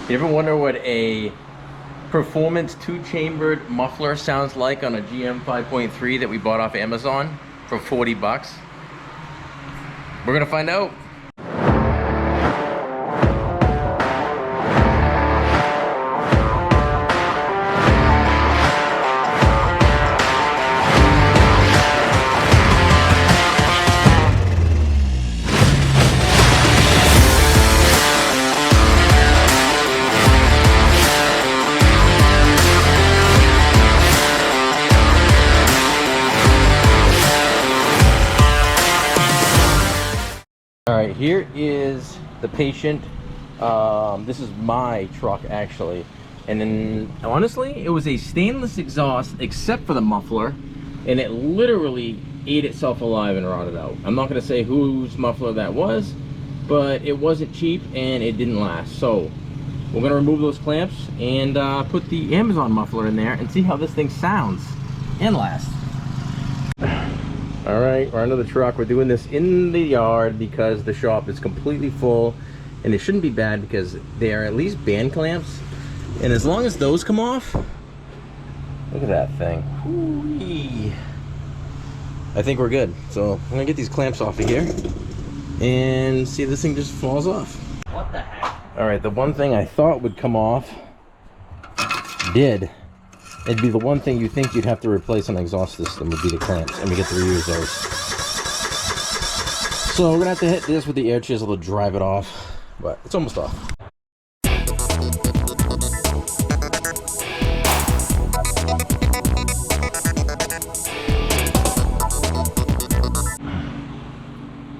You ever wonder what a performance two-chambered muffler sounds like on a GM 5.3 that we bought off Amazon for 40 bucks? We're gonna find out. All right, here is the patient. This is my truck actually, and then honestly it was a stainless exhaust except for the muffler, and it literally ate itself alive and rotted out. I'm not going to say whose muffler that was, but it wasn't cheap and it didn't last. So we're going to remove those clamps and put the Amazon muffler in there and see how this thing sounds and lasts. All right, we're under the truck. We're doing this in the yard because the shop is completely full, and it shouldn't be bad because they are at least band clamps. And as long as those come off, look at that thing. Ooh-wee. I think we're good. So I'm gonna get these clamps off of here and see if this thing just falls off. What the heck? All right, the one thing I thought would come off did. It'd be the one thing you think you'd have to replace on the exhaust system would be the clamps, and we get to reuse those. So we're gonna have to hit this with the air chisel to drive it off, but it's almost off.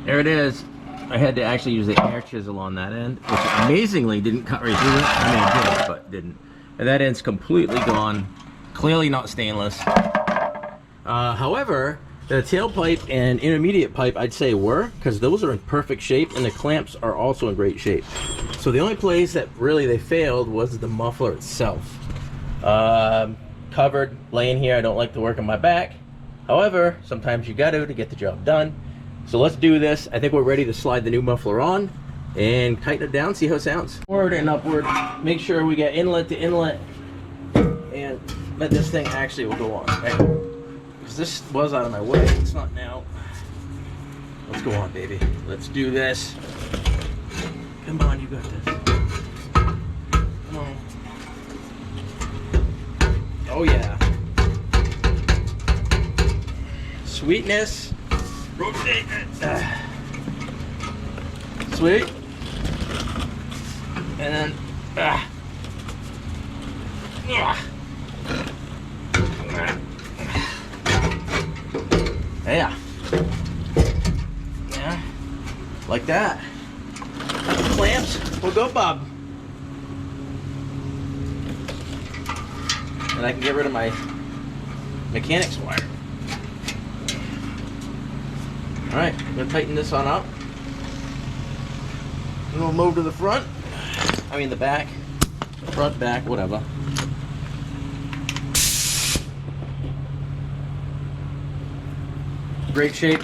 There it is. I had to actually use the air chisel on that end, which amazingly didn't cut right through it. I mean, it did, but didn't. And that end's completely gone. Clearly not stainless. However, the tailpipe and intermediate pipe I'd say were, because those are in perfect shape and the clamps are also in great shape. So the only place that really they failed was the muffler itself. Covered, laying here, I don't like to work on my back. However, sometimes you got to get the job done. So let's do this. I think we're ready to slide the new muffler on and tighten it down, see how it sounds. Forward and upward, make sure we get inlet to inlet, and let this thing actually will go on, okay? Because this was out of my way, it's not now. Let's go on, baby. Let's do this. Come on, you got this. Come on. Oh yeah. Sweetness. Rotate it. Sweet. And then, yeah, like that. That's the clamps. We'll go, Bob. And I can get rid of my mechanic's wire. All right, I'm gonna tighten this on up. And we'll move to the front. I mean the back, front, back, whatever. Great shape.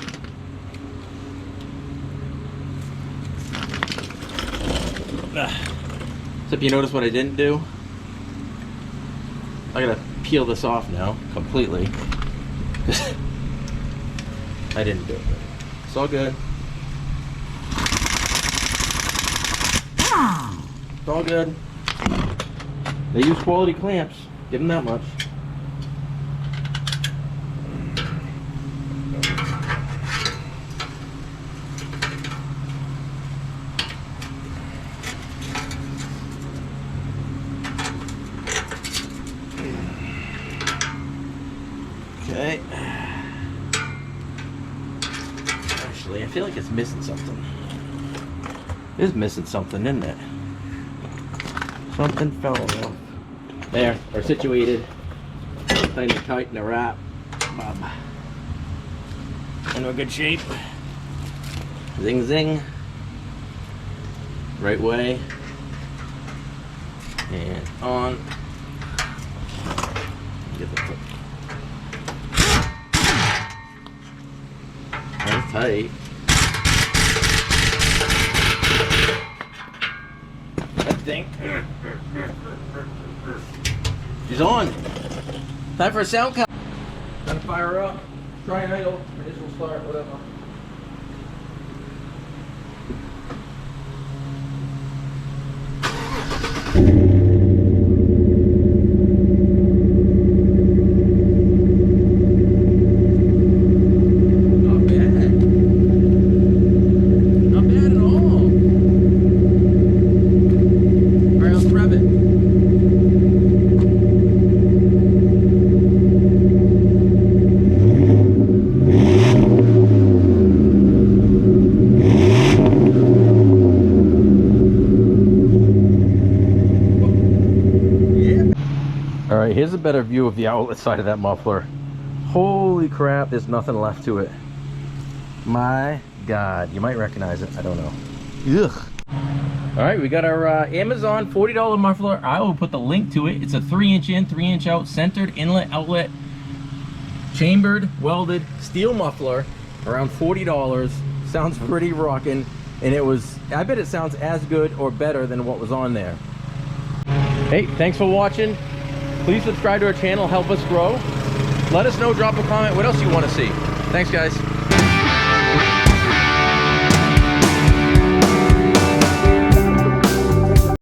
Except you notice what I didn't do? I gotta peel this off now, completely. I didn't do it. It's all good. It's all good. They use quality clamps. Give them that much. Okay. Actually, I feel like it's missing something. It is missing something, isn't it? Something fell off. There, we're situated. Time to tighten the wrap. Bob. In a good shape. Zing zing. Right way. And on. Get the foot. That's tight. That's thing. She's on. Time for a sound cut. Time to fire her up. Try and idle. Initial start, whatever. Alright, here's a better view of the outlet side of that muffler. Holy crap, there's nothing left to it. My God, you might recognize it, I don't know. Ugh. Alright, we got our Amazon $40 muffler. I will put the link to it. It's a 3-inch in, 3-inch out, centered inlet outlet, chambered, welded, steel muffler, around $40. Sounds pretty rockin', and it was, I bet it sounds as good or better than what was on there. Hey, thanks for watching. Please subscribe to our channel, help us grow. Let us know, drop a comment, what else you want to see. Thanks, guys.